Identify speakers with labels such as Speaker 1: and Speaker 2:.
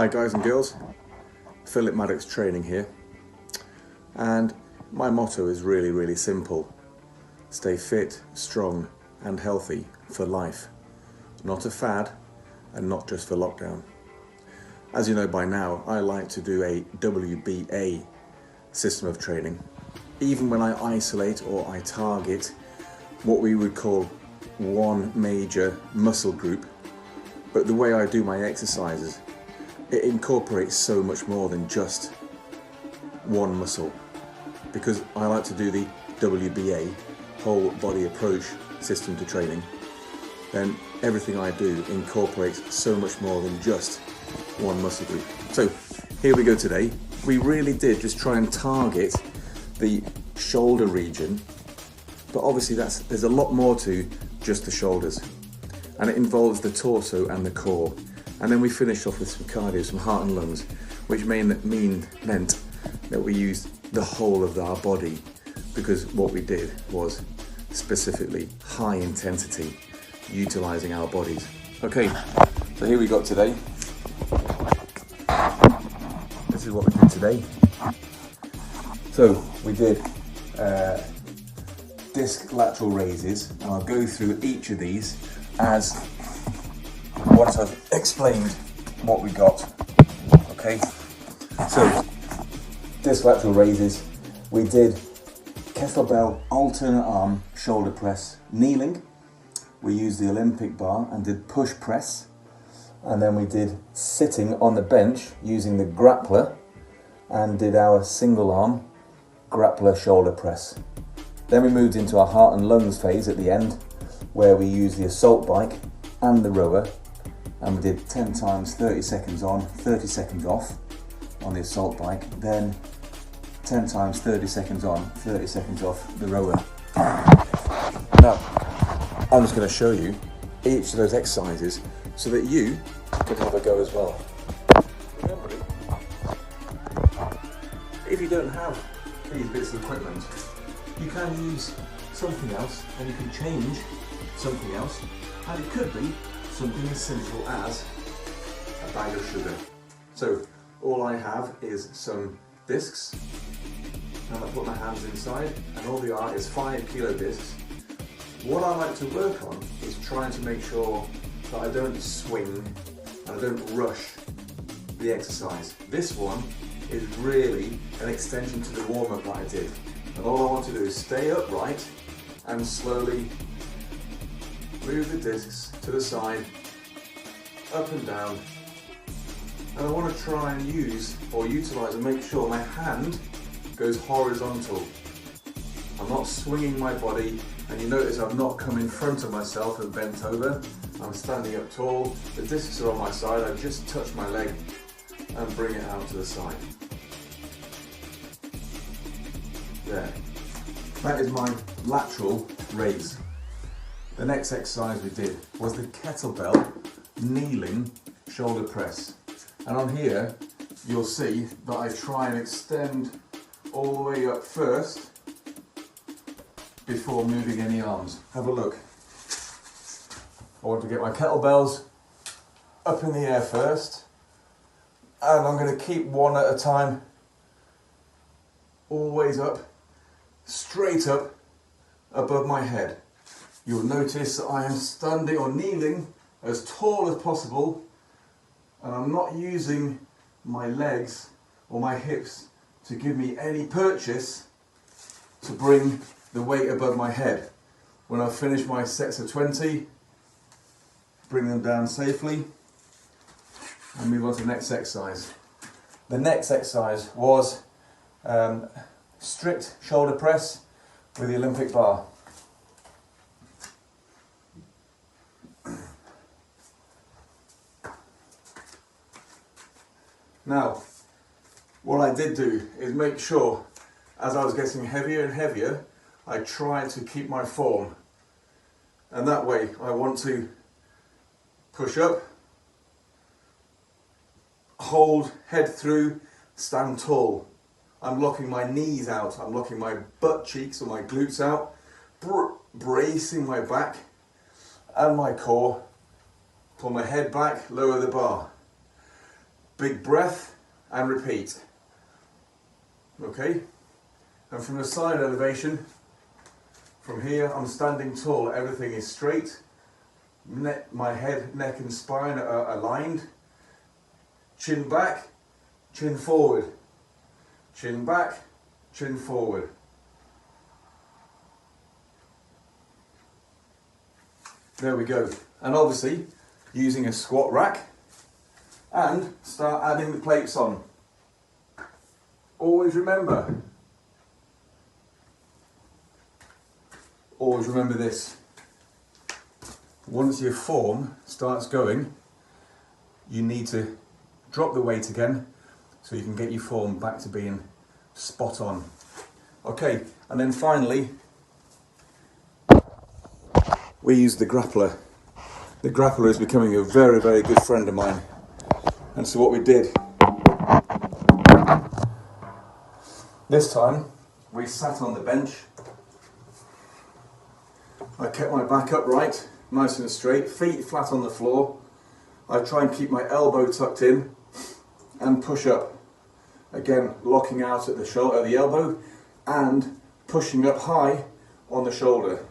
Speaker 1: Hi guys and girls, Philip MADDOX training here, and my motto is really simple: stay fit, strong and healthy for life, not a fad and not just for lockdown. As you know by now, I like to do a W.B.A system of training, even when I isolate or I target what we would call one major muscle group. But the way I do my exercises, it incorporates so much more than just one muscle, because I like to do the W.B.A, whole body approach system to training. Then everything I do incorporates so much more than just one muscle group. So here we go today. We really did just try and target the shoulder region, but obviously there's a lot more to just the shoulders, and it involves the torso and the core. And then we finished off with some cardio, some heart and lungs, which meant that we used the whole of our body, because what we did was specifically high intensity, utilizing our bodies. Okay, so here we got today. This is what we did today. So we did disc lateral raises, and I'll go through each of these as once I've explained what we got. Okay, so disc lateral raises, we did kettlebell alternate arm shoulder press kneeling, we used the Olympic bar and did push press, and then we did sitting on the bench using the Grappler and did our single arm Grappler shoulder press. Then we moved into our heart and lungs phase at the end, where we used the assault bike and the rower, and we did 10 times 30 seconds on, 30 seconds off on the assault bike, then 10 times 30 seconds on, 30 seconds off the rower. Now, I'm just going to show you each of those exercises so that you can have a go as well. Remember, if you don't have these bits of equipment, you can use something else, and you can change something else, and it could be something as simple as a bag of sugar. So all I have is some discs, and I put my hands inside, and all they are is 5 kilo discs. What I like to work on is trying to make sure that I don't swing and I don't rush the exercise. This one is really an extension to the warm-up that I did, and all I want to do is stay upright and slowly move the discs to the side, up and down, and I want to try and use or utilize and make sure my hand goes horizontal. I'm not swinging my body, and you notice I've not come in front of myself and bent over. I'm standing up tall, the discs are on my side, I just touch my leg and bring it out to the side. There. That is my lateral raise. The next exercise we did was the kettlebell kneeling shoulder press. And on here, you'll see that I try and extend all the way up first before moving any arms. Have a look. I want to get my kettlebells up in the air first, and I'm going to keep one at a time, always up, straight up above my head. You'll notice that I am standing or kneeling as tall as possible, and I'm not using my legs or my hips to give me any purchase to bring the weight above my head. When I finish my sets of 20, bring them down safely and move on to the next exercise. The next exercise was strict shoulder press with the Olympic bar. Now, what I did do is make sure, as I was getting heavier and heavier, I tried to keep my form. And that way, I want to push up, hold, head through, stand tall. I'm locking my knees out, I'm locking my butt cheeks or my glutes out, bracing my back and my core, pull my head back, lower the bar. Big breath and repeat. Okay? And from the side elevation, from here I'm standing tall, everything is straight. My head, neck and spine are aligned. Chin back, chin forward. Chin back, chin forward. There we go. And obviously, using a squat rack, and start adding the plates on. Always remember this. Once your form starts going, you need to drop the weight again so you can get your form back to being spot on. Okay, and then finally, we use the Grappler. The Grappler is becoming a very, very good friend of mine. And so what we did, this time, we sat on the bench. I kept my back upright, nice and straight, feet flat on the floor. I try and keep my elbow tucked in and push up. Again, locking out at the elbow and pushing up high on the shoulder.